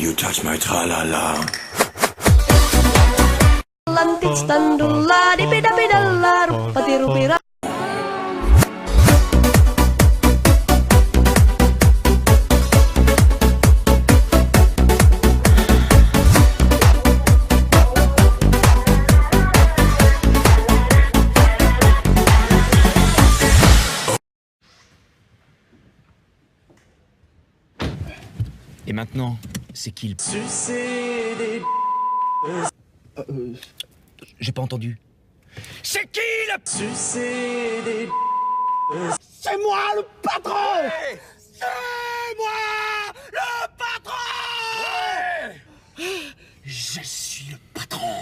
You touch my tra-la-la. Et maintenant, c'est qui le... J'ai pas entendu. C'est qui le... C'est moi le patron. Ouais. C'est moi le patron. Ouais. Je suis le patron.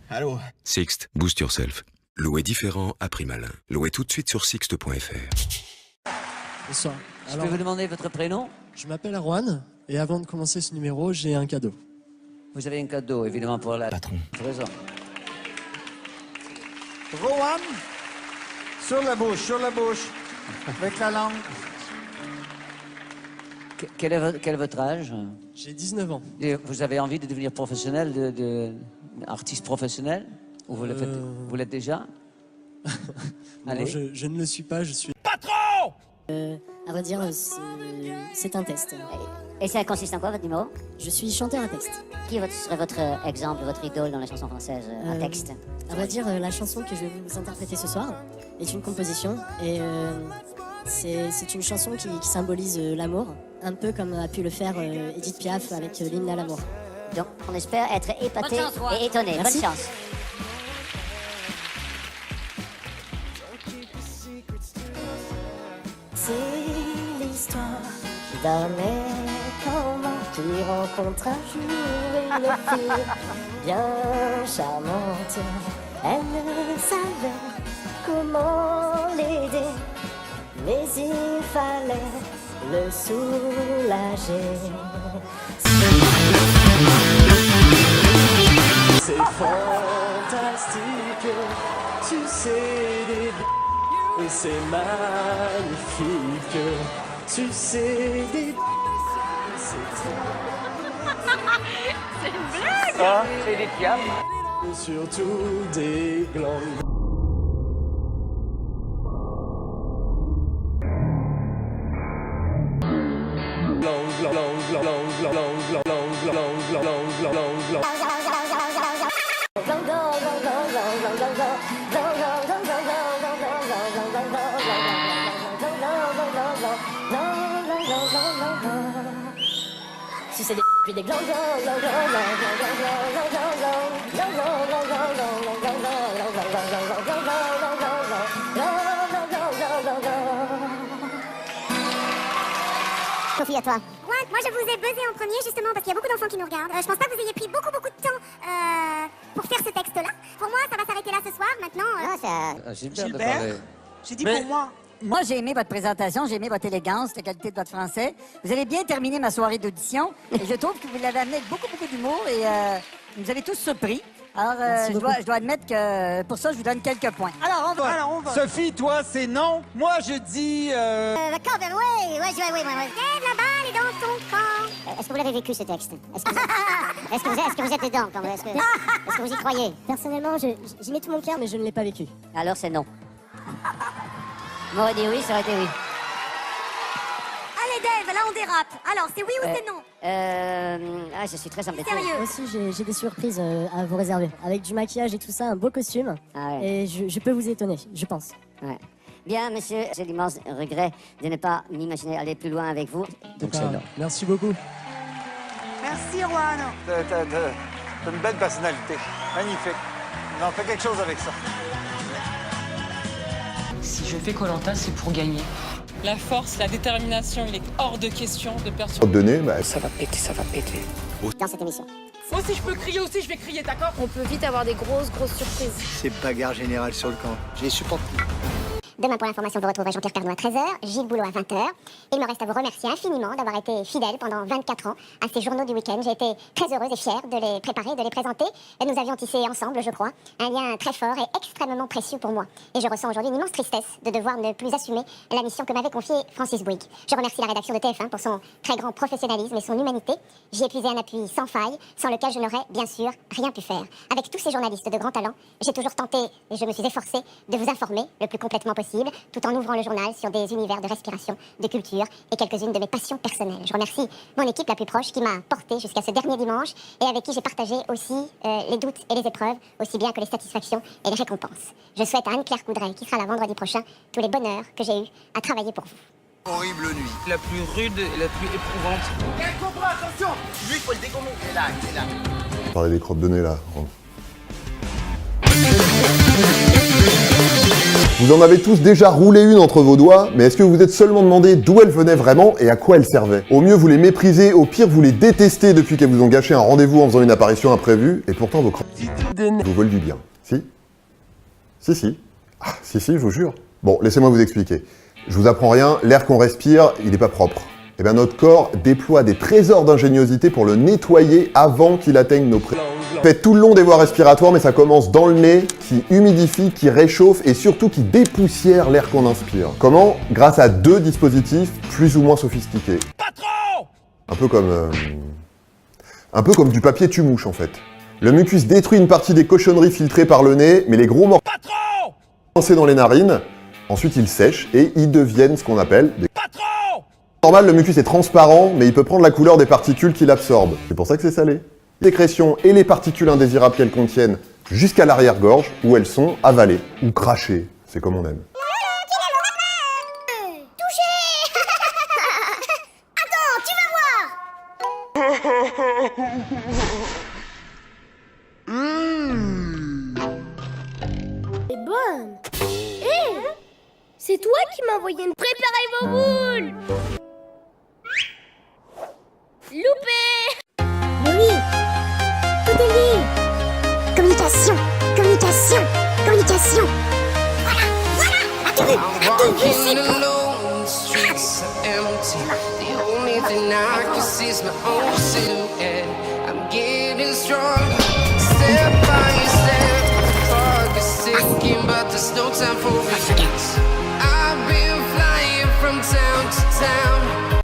Allô. Sixt, boost yourself. Louer différent à prix malin. Louez tout de suite sur sixt.fr. Bonsoir. Je peux vous demander votre prénom? Je m'appelle Arwan et avant de commencer ce numéro, j'ai un cadeau. Vous avez un cadeau, évidemment, pour la Patron. raison. Rohan, sur la bouche, avec la langue. Quel est votre âge? J'ai 19 ans. Et vous avez envie de devenir professionnel, artiste professionnel? Ou vous l'êtes déjà? Allez. Non, je ne le suis pas, je suis... Patron. À vrai dire, c'est un test. Et ça consiste en quoi, votre numéro? Je suis chanteur à texte. Qui serait votre exemple, votre idole dans la chanson française à texte? À vrai dire, la chanson que je vais vous interpréter ce soir est une composition et c'est une chanson qui symbolise l'amour, un peu comme a pu le faire Edith Piaf avec l'hymne à l'amour. Donc, on espère être épaté et étonné. Merci. Bonne chance. C'est l'histoire d'un mec comment qui rencontre un jour une fille bien charmante. Elle ne savait comment l'aider, mais il fallait le soulager. C'est fantastique, tu sais, et c'est magnifique, tu sais, C'est une blague. Ça, c'est des piables. surtout des glandes. Si c'est des puis des glands, Sophie, à toi. Moi je vous ai buzzé en premier justement parce qu'il y a beaucoup d'enfants qui nous regardent. Je pense pas que vous ayez pris beaucoup de temps pour faire ce texte-là. Pour moi, ça va s'arrêter là ce soir. Maintenant, Gilbert, J'ai dit pour moi. Moi, j'ai aimé votre présentation, j'ai aimé votre élégance, la qualité de votre français. Vous avez bien terminé ma soirée d'audition et je trouve que vous l'avez amené avec beaucoup d'humour et vous nous avez tous surpris. Alors, je dois admettre que pour ça, je vous donne quelques points. Alors, on va. Sophie, toi, c'est non. Moi, je dis... D'accord, ben ouais. lève la balle et dans ton camp. Est-ce que vous l'avez vécu, ce texte? Est-ce que vous êtes dedans? Est-ce que vous y croyez? Personnellement, j'y mets tout mon cœur, mais je ne l'ai pas vécu. Alors, c'est non. M'aurait dit oui, ça aurait été oui. Allez Dave, là on dérape. Alors, c'est oui ou c'est non? Je suis très embêté. Sérieux? Aussi, j'ai des surprises à vous réserver. Avec du maquillage et tout ça, un beau costume. Ah ouais. Et je peux vous étonner, je pense. Ouais. Bien, monsieur, j'ai l'immense regret de ne pas m'imaginer aller plus loin avec vous. Donc c'est non. Merci beaucoup. Merci, Juan. T'as une belle personnalité. Magnifique. On fait quelque chose avec ça. Si je fais Koh-Lanta, c'est pour gagner. La force, la détermination, il est hors de question de perdre. Donner, Ça va péter. Dans cette émission. Moi, si je peux crier aussi, je vais crier, d'accord? On peut vite avoir des grosses surprises. c'est bagarre générale sur le camp. Je les supporte. Demain, pour l'information, vous retrouverez Jean-Pierre Pernaut à 13h, Gilles Boulot à 20h. Il me reste à vous remercier infiniment d'avoir été fidèle pendant 24 ans à ces journaux du week-end. J'ai été très heureuse et fière de les préparer, de les présenter. Et nous avions tissé ensemble, je crois, un lien très fort et extrêmement précieux pour moi. Et je ressens aujourd'hui une immense tristesse de devoir ne plus assumer la mission que m'avait confiée Francis Bouygues. Je remercie la rédaction de TF1 pour son très grand professionnalisme et son humanité. J'y ai puisé un appui sans faille, sans lequel je n'aurais bien sûr rien pu faire. Avec tous ces journalistes de grand talent, j'ai toujours tenté, et je me suis efforcée, de vous informer le plus complètement possible, tout en ouvrant le journal sur des univers de respiration, de culture et quelques-unes de mes passions personnelles. Je remercie mon équipe la plus proche qui m'a portée jusqu'à ce dernier dimanche et avec qui j'ai partagé aussi les doutes et les épreuves, aussi bien que les satisfactions et les récompenses. Je souhaite à Anne-Claire Coudray, qui sera là vendredi prochain, tous les bonheurs que j'ai eu à travailler pour vous. Horrible nuit. La plus rude et la plus éprouvante. Quel combat, attention! Lui, il faut le dégommer. Il est là. Parler des crottes de nez là. Vous en avez tous déjà roulé une entre vos doigts, mais est-ce que vous vous êtes seulement demandé d'où elle venait vraiment et à quoi elle servait? Au mieux vous les méprisez, au pire vous les détestez depuis qu'elles vous ont gâché un rendez-vous en faisant une apparition imprévue, et pourtant vos crottes vous veulent du bien. Si? Si. Ah, si, je vous jure. Bon, laissez-moi vous expliquer. Je vous apprends rien, l'air qu'on respire, il n'est pas propre. Eh bien notre corps déploie des trésors d'ingéniosité pour le nettoyer avant qu'il atteigne nos Faites tout le long des voies respiratoires, mais ça commence dans le nez, qui humidifie, qui réchauffe et surtout qui dépoussière l'air qu'on inspire. Comment? Grâce à 2 dispositifs plus ou moins sophistiqués. Patron! Un peu comme du papier tue-mouche en fait. Le mucus détruit une partie des cochonneries filtrées par le nez, mais les gros morceaux lancés dans les narines, ensuite ils sèchent et ils deviennent ce qu'on appelle des... Normal, le mucus est transparent, mais il peut prendre la couleur des particules qu'il absorbe. C'est pour ça que c'est salé. Sécrétions et les particules indésirables qu'elles contiennent jusqu'à l'arrière-gorge, où elles sont avalées ou crachées. C'est comme on aime. Touché. Attends, tu vas voir. C'est bonne. Hé, c'est toi qui m'as envoyé une préparer vos boules. Loupé. Mais oui, tout est lié. Communication. Voilà,